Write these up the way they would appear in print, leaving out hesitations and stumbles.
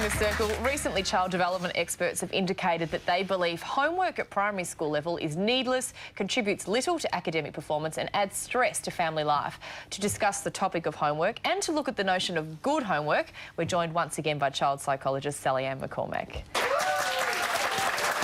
Closing the circle, recently child development experts have indicated that they believe homework at primary school level is needless, contributes little to academic performance and adds stress to family life. To discuss the topic of homework and to look at the notion of good homework, we're joined once again by child psychologist Sally-Ann McCormack.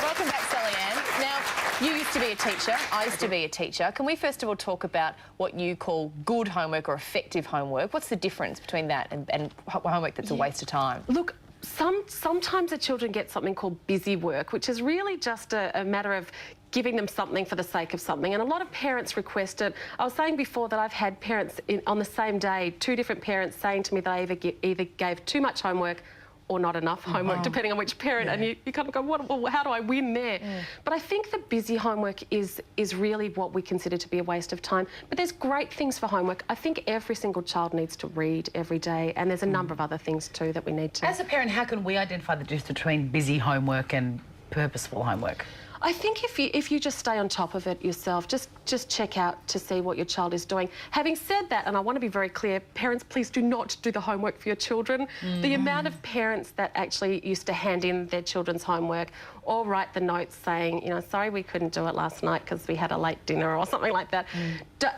Welcome back, Sally-Ann. Now, you used to be a teacher, I used to be a teacher. Can we first of all talk about what you call good homework or effective homework? What's the difference between that and homework that's a waste of time? Look, sometimes the children get something called busy work, which is really just a matter of giving them something for the sake of something. And a lot of parents request it. I was saying before that I've had parents on the same day, two different parents saying to me they either gave too much homework or not enough homework, depending on which parent, and you kind of go, well, how do I win there? But I think the busy homework is really what we consider to be a waste of time. But there's great things for homework. I think every single child needs to read every day, and there's a number of other things too that we need to... As a parent, how can we identify the difference between busy homework and purposeful homework? I think if you just stay on top of it yourself, just check out to see what your child is doing. Having said that, and I want to be very clear, parents, please do not do the homework for your children. The amount of parents that actually used to hand in their children's homework or write the notes saying, you know, sorry we couldn't do it last night because we had a late dinner or something like that.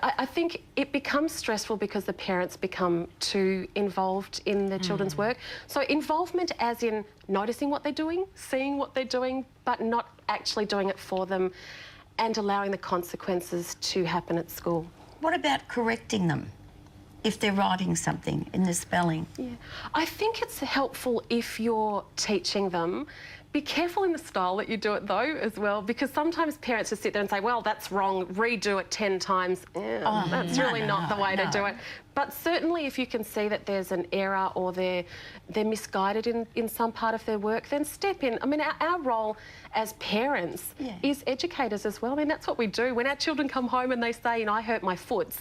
I think it becomes stressful because the parents become too involved in their children's work. So involvement as in noticing what they're doing, seeing what they're doing, but not actually doing it for them and allowing the consequences to happen at school. What about correcting them if they're writing something in the spelling? Yeah, I think it's helpful if you're teaching them. Be careful in the style that you do it, though, as well, because sometimes parents just sit there and say, well, that's wrong, redo it 10 times. That's really not the way to do it. But certainly if you can see that there's an error or they're misguided in some part of their work, then step in. I mean, our role as parents is educators as well. I mean, that's what we do. When our children come home and they say, you know, I hurt my foot,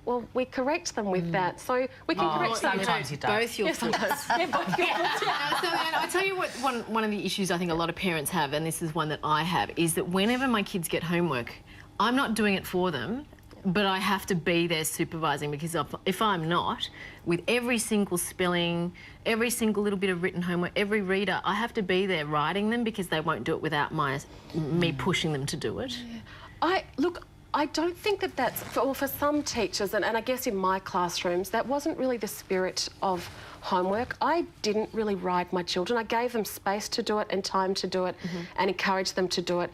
well, we correct them with that. So we can correct them. Sometimes you don't. Both your foot. Both your foot. So, and I tell you what, one of the issues I think a lot of parents have, and this is one that I have, is that whenever my kids get homework, I'm not doing it for them, but I have to be there supervising, because if I'm not, with every single spelling, every single little bit of written homework, every reader, I have to be there writing them because they won't do it without me pushing them to do it. Look, I don't think that that's... for some teachers, and I guess in my classrooms, that wasn't really the spirit of homework. I didn't really ride my children. I gave them space to do it and time to do it and encouraged them to do it.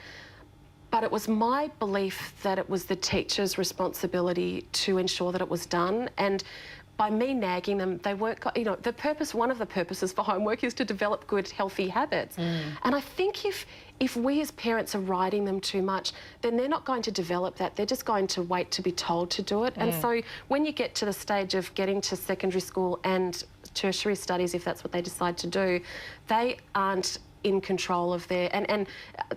But it was my belief that it was the teacher's responsibility to ensure that it was done. And by me nagging them, they weren't... You know, one of the purposes for homework is to develop good, healthy habits. And I think if we as parents are riding them too much, then they're not going to develop that. They're just going to wait to be told to do it. And so when you get to the stage of getting to secondary school and tertiary studies, if that's what they decide to do, they aren't in control of their... and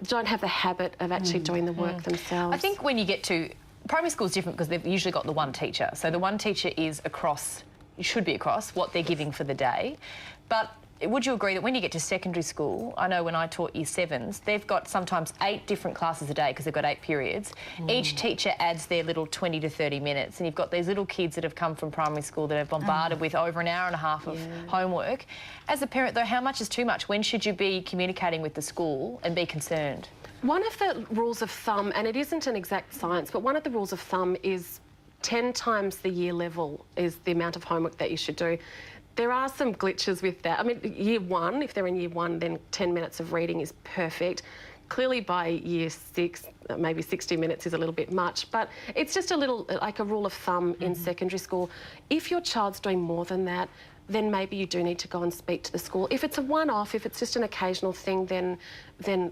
don't have the habit of actually doing the work themselves. I think when you get to... Primary school is different because they've usually got the one teacher. So the one teacher is across, should be across, what they're giving for the day. But would you agree that when you get to secondary school, I know when I taught year 7s, they've got sometimes 8 different classes a day because they've got 8 periods. Each teacher adds their little 20 to 30 minutes, and you've got these little kids that have come from primary school that are bombarded with over an hour and a half of homework. As a parent, though, how much is too much? When should you be communicating with the school and be concerned? One of the rules of thumb, and it isn't an exact science, but one of the rules of thumb is 10 times the year level is the amount of homework that you should do. There are some glitches with that. I mean, year 1, if they're in year 1, then 10 minutes of reading is perfect. Clearly by year 6, maybe 60 minutes is a little bit much, but it's just a little, like a rule of thumb in secondary school. If your child's doing more than that, then maybe you do need to go and speak to the school. If it's a one-off, if it's just an occasional thing, then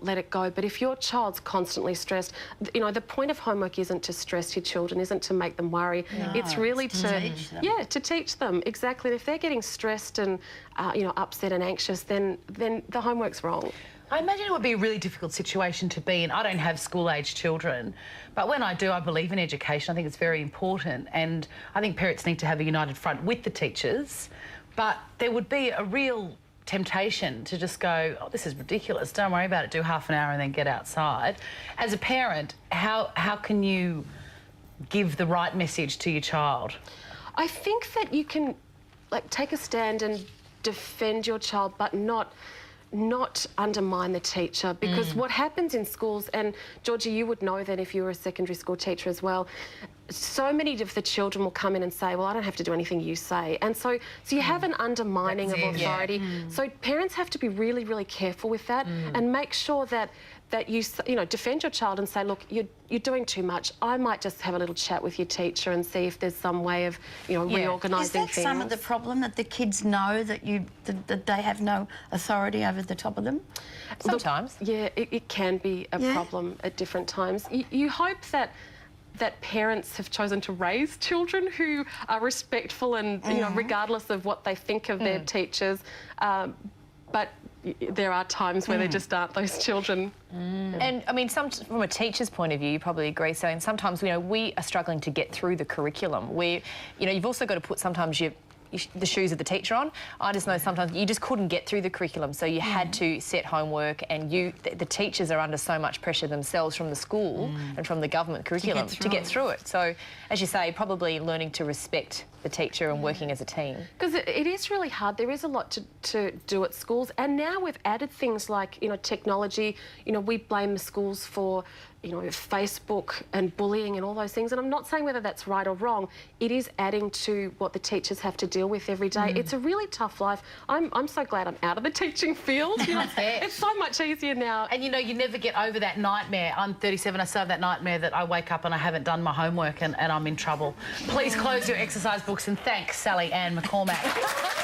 let it go. But if your child's constantly stressed, you know, the point of homework isn't to stress your children, isn't to make them worry. No, it's really to teach them. Yeah, to teach them, exactly. And if they're getting stressed and, you know, upset and anxious, then the homework's wrong. I imagine it would be a really difficult situation to be in. I don't have school-age children, but when I do, I believe in education. I think it's very important, and I think parents need to have a united front with the teachers. But there would be a real temptation to just go, oh, this is ridiculous, don't worry about it, do half an hour and then get outside. As a parent, how can you give the right message to your child? I think that you can, like, take a stand and defend your child, but not undermine the teacher, because what happens in schools, and Georgie, you would know that if you were a secondary school teacher as well, so many of the children will come in and say, well, I don't have to do anything you say. And so you have an undermining of authority. So parents have to be really, really careful with that and make sure that you know, defend your child and say, look, you're doing too much. I might just have a little chat with your teacher and see if there's some way of, you know, reorganising things. Is that some of the problem, that the kids know that that they have no authority over the top of them? Sometimes. Look, yeah, it can be a problem at different times. You hope that parents have chosen to raise children who are respectful and, you know, regardless of what they think of their teachers. But there are times where there just aren't those children. And I mean, from a teacher's point of view, you probably agree, Sally, and sometimes, you know, we are struggling to get through the curriculum. You know, you've also got to put sometimes the shoes of the teacher on. I just know sometimes you just couldn't get through the curriculum, so you had to set homework, and the teachers are under so much pressure themselves from the school and from the government curriculum to get through it. So, as you say, probably learning to respect the teacher and working as a team. Because it is really hard. There is a lot to do at schools, and now we've added things like, you know, technology. You know, we blame the schools for, you know, Facebook and bullying and all those things. And I'm not saying whether that's right or wrong. It is adding to what the teachers have to deal with every day. It's a really tough life. I'm so glad I'm out of the teaching field. You know, it's so much easier now. And, you know, you never get over that nightmare. I'm 37, I still have that nightmare that I wake up and I haven't done my homework and I'm in trouble. Please close your exercise books and thank Sally Ann McCormack.